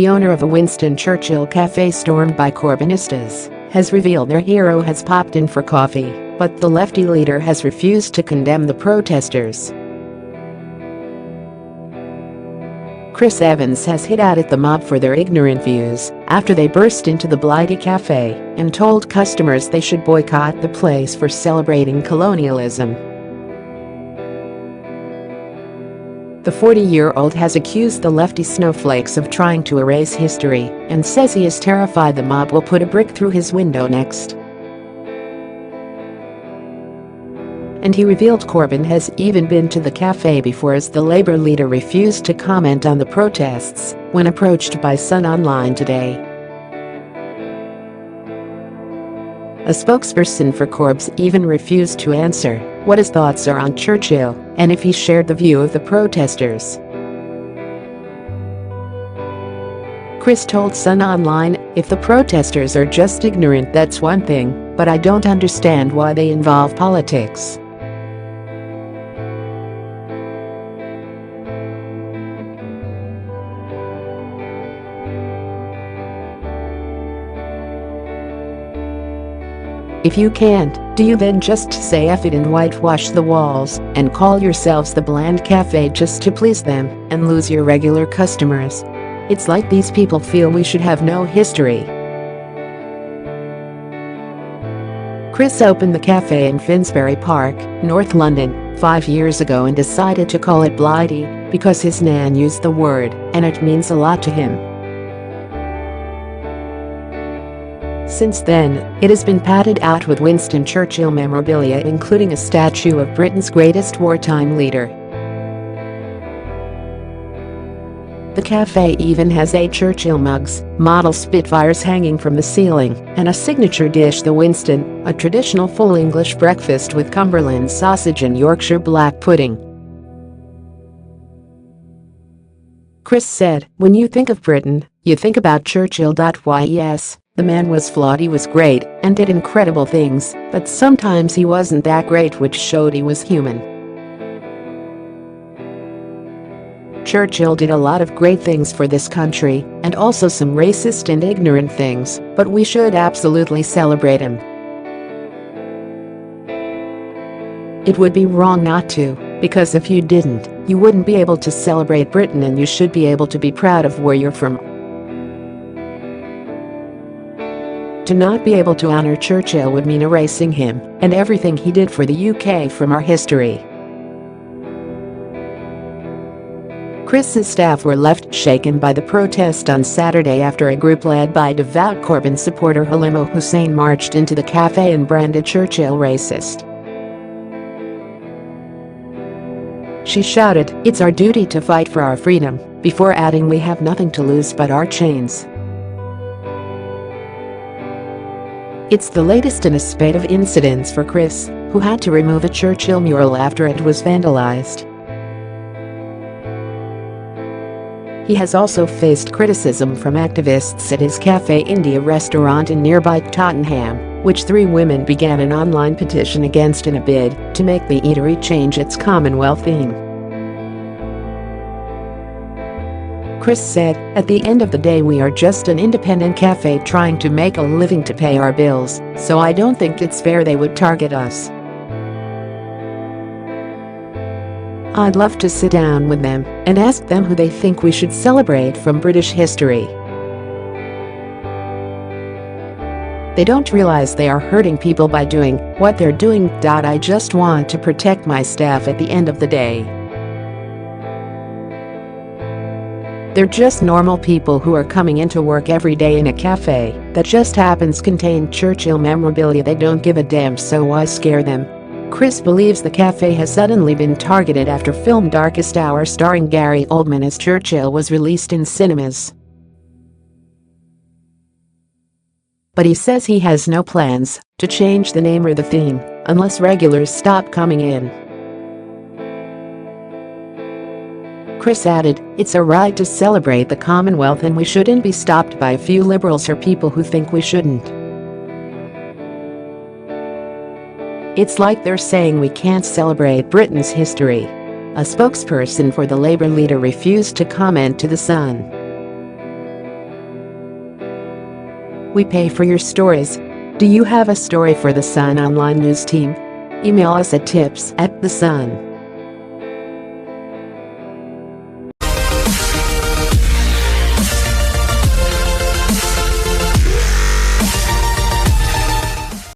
the owner of a Winston Churchill cafe stormed by Corbynistas, has revealed their hero has popped in for coffee, but the Leftie leader has refused to condemn the protesters. Chris Evans has hit out at the mob for their ignorant views after they burst into the Blighty Cafe and told customers they should boycott the place for celebrating colonialism. The 40-year-old has accused the Leftie snowflakes of trying to erase history and says he is terrified the mob will put a brick through his window next. And he revealed Corbyn has even been to the cafe before, as the Labour leader refused to comment on the protests when approached by Sun Online today. A spokesperson for Corbs even refused to answer what his thoughts are on Churchill and if he shared the view of the protesters. Chris told Sun Online, "If the protesters are just ignorant, that's one thing, but I don't understand why they involve politics." If you can't, do you then just say F it and whitewash the walls and call yourselves the Bland Cafe just to please them and lose your regular customers? It's like these people feel we should have no history. Chris opened the cafe in Finsbury Park, North London, 5 years ago and decided to call it Blighty because his nan used the word and it means a lot to him. Since then, it has been padded out with Winston Churchill memorabilia, including a statue of Britain's greatest wartime leader. The cafe even has 8 Churchill mugs, model Spitfires hanging from the ceiling, and a signature dish, the Winston, a traditional full English breakfast with Cumberland sausage and Yorkshire black pudding. Chris said, "When you think of Britain, you think about Churchill.Yes. The man was flawed, he was great and did incredible things, but sometimes he wasn't that great, which showed he was human. Churchill did a lot of great things for this country and also some racist and ignorant things, but we should absolutely celebrate him. It would be wrong not to, because if you didn't, you wouldn't be able to celebrate Britain, and you should be able to be proud of where you're from." To not be able to honor Churchill would mean erasing him and everything he did for the UK from our history. Chris's staff were left shaken by the protest on Saturday after a group led by devout Corbyn supporter Halimo Hussein marched into the cafe and branded Churchill racist. She shouted, "It's our duty to fight for our freedom," before adding, "We have nothing to lose but our chains." It's the latest in a spate of incidents for Chris, who had to remove a Churchill mural after it was vandalized. He has also faced criticism from activists at his Cafe India restaurant in nearby Tottenham, which 3 women began an online petition against in a bid to make the eatery change its Commonwealth theme. Chris said, "At the end of the day, we are just an independent cafe trying to make a living to pay our bills, so I don't think it's fair they would target us. I'd love to sit down with them and ask them who they think we should celebrate from British history. They don't realize they are hurting people by doing what they're doing. I just want to protect my staff at the end of the day. They're just normal people who are coming into work every day in a cafe that just happens to contain Churchill memorabilia. They don't give a damn, so why scare them?" Chris believes the cafe has suddenly been targeted after film Darkest Hour starring Gary Oldman as Churchill was released in cinemas. But he says he has no plans to change the name or the theme unless regulars stop coming in. Chris added, "It's a right to celebrate the Commonwealth and we shouldn't be stopped by a few liberals or people who think we shouldn't. It's like they're saying we can't celebrate Britain's history." A spokesperson for the Labour leader refused to comment to The Sun. We pay for your stories. Do you have a story for The Sun online news team? Email us at tips@thesun.com.